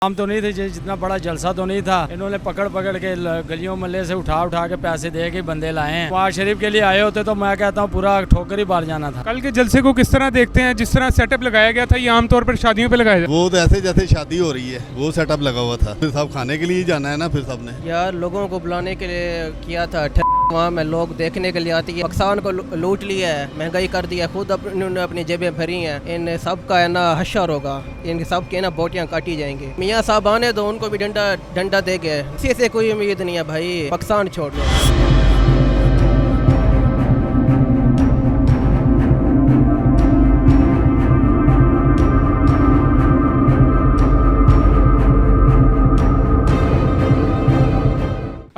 काम तो नहीं थे, जितना बड़ा जलसा तो नहीं था। इन्होंने पकड़ पकड़ के गलियों मल्ले से उठा उठा के पैसे दे के बंदे लाए हैं। नवाज शरीफ के लिए आए होते तो मैं कहता हूँ पूरा ठोकर ही बार जाना था। कल के जलसे को किस तरह देखते हैं? जिस तरह सेटअप लगाया गया था ये आमतौर पर शादियों पे लगाया जाता है। वो तो ऐसे जैसे शादी हो रही है वो सेटअप लगा हुआ था। फिर सब खाने के लिए ही जाना है ना, फिर सबने यार लोगों को बुलाने के लिए किया था। वहाँ में लोग देखने के लिए आती है। पाकिस्तान को लूट लिया है, महंगाई कर दी है, खुद इन्होंने अपनी जेबें भरी हैं। इन सब का है ना हशर होगा, इन सब के ना बोटियाँ काटी जाएंगी। मियाँ साहब आने दो, उनको भी डंडा दे गए। किसी से कोई उम्मीद नहीं है भाई, पाकिस्तान छोड़ दो।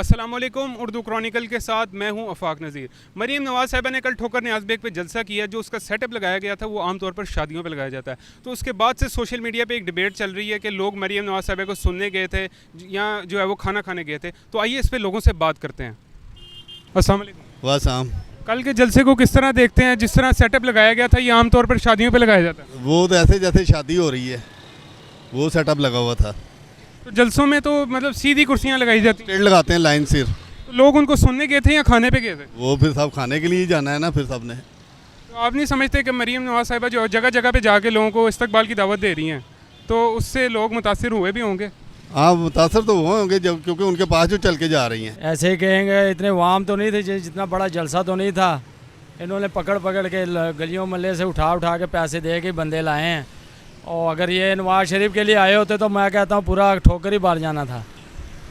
अस्सलामुअलैकुम, उर्दू क्रॉनिकल के साथ मैं हूं अफाक नज़ीर। मरीम नवाज़ साहिबा ने कल ठोकर न्याज़ बेग पे जलसा किया। जो उसका सेटअप लगाया गया था वो आमतौर पर शादियों पे लगाया जाता है। तो उसके बाद से सोशल मीडिया पे एक डिबेट चल रही है कि लोग मरीम नवाज़ साहिबा को सुनने गए थे या जो है वो खाना खाने गए थे। तो आइए इस पर लोगों से बात करते हैं। अस्सलाम वालेकुम। वाह शाम। कल के जलसे को किस तरह देखते हैं? जिस तरह सेटअप लगाया गया था ये आमतौर पर शादियों पर लगाया जाता है। वो तो ऐसे जैसे शादी हो रही है वो सेटअप लगा हुआ था। तो जलसों में तो मतलब सीधी कुर्सियाँ लगाई जाती हैं, टेंट लगाते हैं लाइन सिर। तो लोग उनको सुनने गए थे या खाने पे गए थे? वो फिर सब खाने के लिए ही जाना है ना, फिर सबने। तो आप नहीं समझते कि मरीम नवाज़ साहिबा जो जगह जगह पे जाके लोगों को इस्तकबाल की दावत दे रही हैं तो उससे लोग मुतासिर हुए भी होंगे? हाँ, मुतासर तो वो होंगे जब, क्योंकि उनके पास जो चल के जा रही हैं। ऐसे ही कहेंगे, इतने वाम तो नहीं थे, जितना बड़ा जलसा तो नहीं था। इन्होंने पकड़ पकड़ के गलियों मल्ले से उठा उठा के पैसे दे के बंदे लाए हैं। और अगर ये नवाज शरीफ के लिए आए होते तो मैं कहता हूँ पूरा ठोकर ही बार जाना था।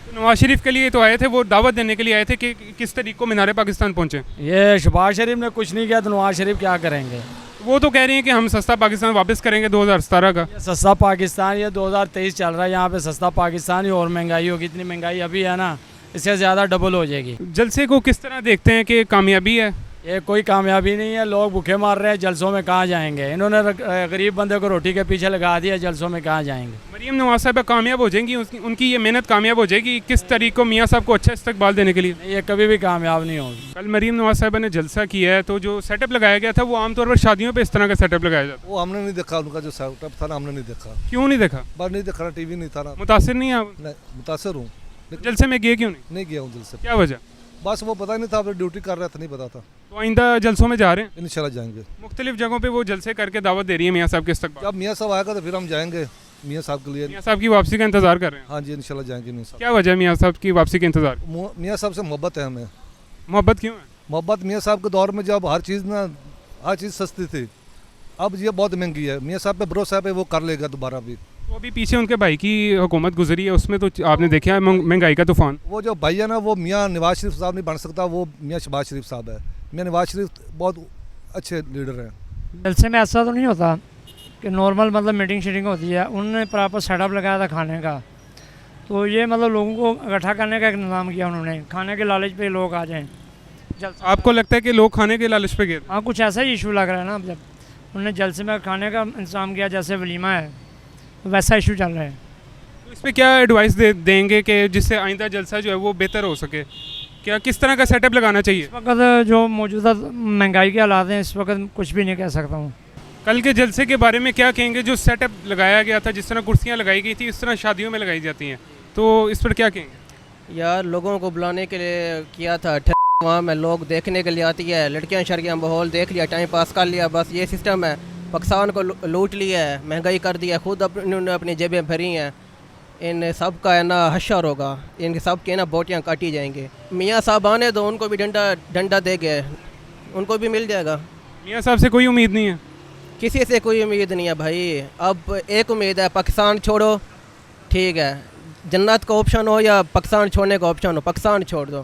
तो नवाज शरीफ के लिए तो आए थे, वो दावत देने के लिए आए थे कि किस तरीके को मीनार पाकिस्तान पहुंचे। ये शहबाज शरीफ ने कुछ नहीं किया तो नवाज शरीफ क्या करेंगे? वो तो कह रही हैं कि हम सस्ता पाकिस्तान वापस करेंगे 2017 का। ये सस्ता पाकिस्तान, ये 2023 चल रहा है, यहाँ पे सस्ता पाकिस्तान ही और महंगाई होगी। इतनी महंगाई अभी है ना, इससे ज़्यादा डबल हो जाएगी। जलसे को किस तरह देखते हैं कि कामयाबी है? ये कोई कामयाबी नहीं है। लोग भूखे मार रहे हैं, जलसों में कहाँ जाएंगे? इन्होंने गरीब बंदे को रोटी के पीछे लगा दिया, जलसों में कहाँ जाएंगे? मरीम नवाज साहिबा कामयाब हो जाएंगी? उनकी ये मेहनत कामयाब हो जाएगी किस तरीके को मियाँ साहब को अच्छा इस्तकबाल देने के लिए? ये कभी भी कामयाब नहीं होगी। कल मरीम नवाज साहिबा ने जलसा किया है तो जो सेटअप लगाया गया था वो आमतौर पर शादियों पर इस तरह का सेटअप लगाया जाता है। वो हमने नहीं देखा, उनका जो सेटअप था ना हमने नहीं देखा। क्यों नहीं देखा? बस नहीं देखा, टीवी नहीं था ना। मुतासिर नहीं आप? नहीं, मुतासर हूँ। जलसे में गए क्यों नहीं? नहीं गया हूँ दिल से। क्या वजह? बस वो पता ही नहीं था, अपनी ड्यूटी कर रहा था, नहीं पता था। तो आइंदा जलसों में जा रहे हैं? इंशाल्लाह जाएंगे। मुख्तलिफ जगहों पे वो जलसे करके दावत दे रही है मियाँ साहब के इस्तकबाल। जब मियाँ साहब आएगा तो फिर हम जाएंगे मियाँ साहब के लिए। मियाँ साहब की वापसी का इंतजार कर रहे हैं? हाँ जी, इंशाल्लाह जाएंगे मियाँ साहब। क्या वजह है मियाँ साहब की वापसी के इंतजार? मियाँ साहब से मोहब्बत है हमें। मोहब्बत क्यों है? मोहब्बत मियाँ साहब के दौर में जब हर चीज़ सस्ती थी, अब ये बहुत महंगी है। मियाँ साहब पे भरोसा है, वो कर लेगा दोबारा भी। तो अभी पीछे उनके भाई की हुकूमत गुजरी है, उसमें तो आपने देखा है महंगाई का तूफान। वो जो भाई है ना, वो मियाँ नवाज शरीफ साहब नहीं बन सकता, वो मियाँ शहबाज शरीफ साहब है। मियाँ नवाज शरीफ बहुत अच्छे लीडर हैं। जलसे में ऐसा तो नहीं होता कि नॉर्मल मतलब मीटिंग शीटिंग होती है। उन्होंने प्रॉपर सेटअप लगाया था खाने का, तो ये मतलब लोगों को इकट्ठा करने का एक इंतजाम किया उन्होंने, खाने के लालच पे लोग आ जाएं। आपको लगता है कि लोग खाने के लालच पे गए? हाँ, कुछ ऐसा ही इशू लग रहा है ना। जब उन्होंने जलसे में खाने का इंतजाम किया, जैसे वलीमा है, तो वैसा इशू चल रहा है। तो इस पर क्या एडवाइस देंगे कि जिससे आइंदा जलसा जो है वो बेहतर हो सके? क्या किस तरह का सेटअप लगाना चाहिए? इस वक्त जो मौजूदा महंगाई के हालात हैं, इस वक्त कुछ भी नहीं कह सकता हूँ। कल के जलसे के बारे में क्या कहेंगे? जो सेटअप लगाया गया था, जिस तरह कुर्सियाँ लगाई गई थी, इस तरह शादियों में लगाई जाती हैं, तो इस पर क्या कहेंगे? यार लोगों को बुलाने के लिए किया था। वहाँ में लोग देखने के लिए आती है, लड़कियाँ शड़कियाँ माहौल देख लिया, टाइम पास कर लिया, बस ये सिस्टम है। पाकिस्तान को लूट लिया है, महंगाई कर दी है, खुद इन्होंने अपनी जेबें भरी हैं। इन सब का है ना हशर होगा, इन सब के ना बोटियाँ काटी जाएंगी। मियाँ साहब आने दो, उनको भी डंडा दे गए, उनको भी मिल जाएगा। मियाँ साहब से कोई उम्मीद नहीं है? किसी से कोई उम्मीद नहीं है भाई। अब एक उम्मीद है, पाकिस्तान छोड़ो, ठीक है। जन्नत का ऑप्शन हो या पाकिस्तान छोड़ने का ऑप्शन हो, पाकिस्तान छोड़ दो।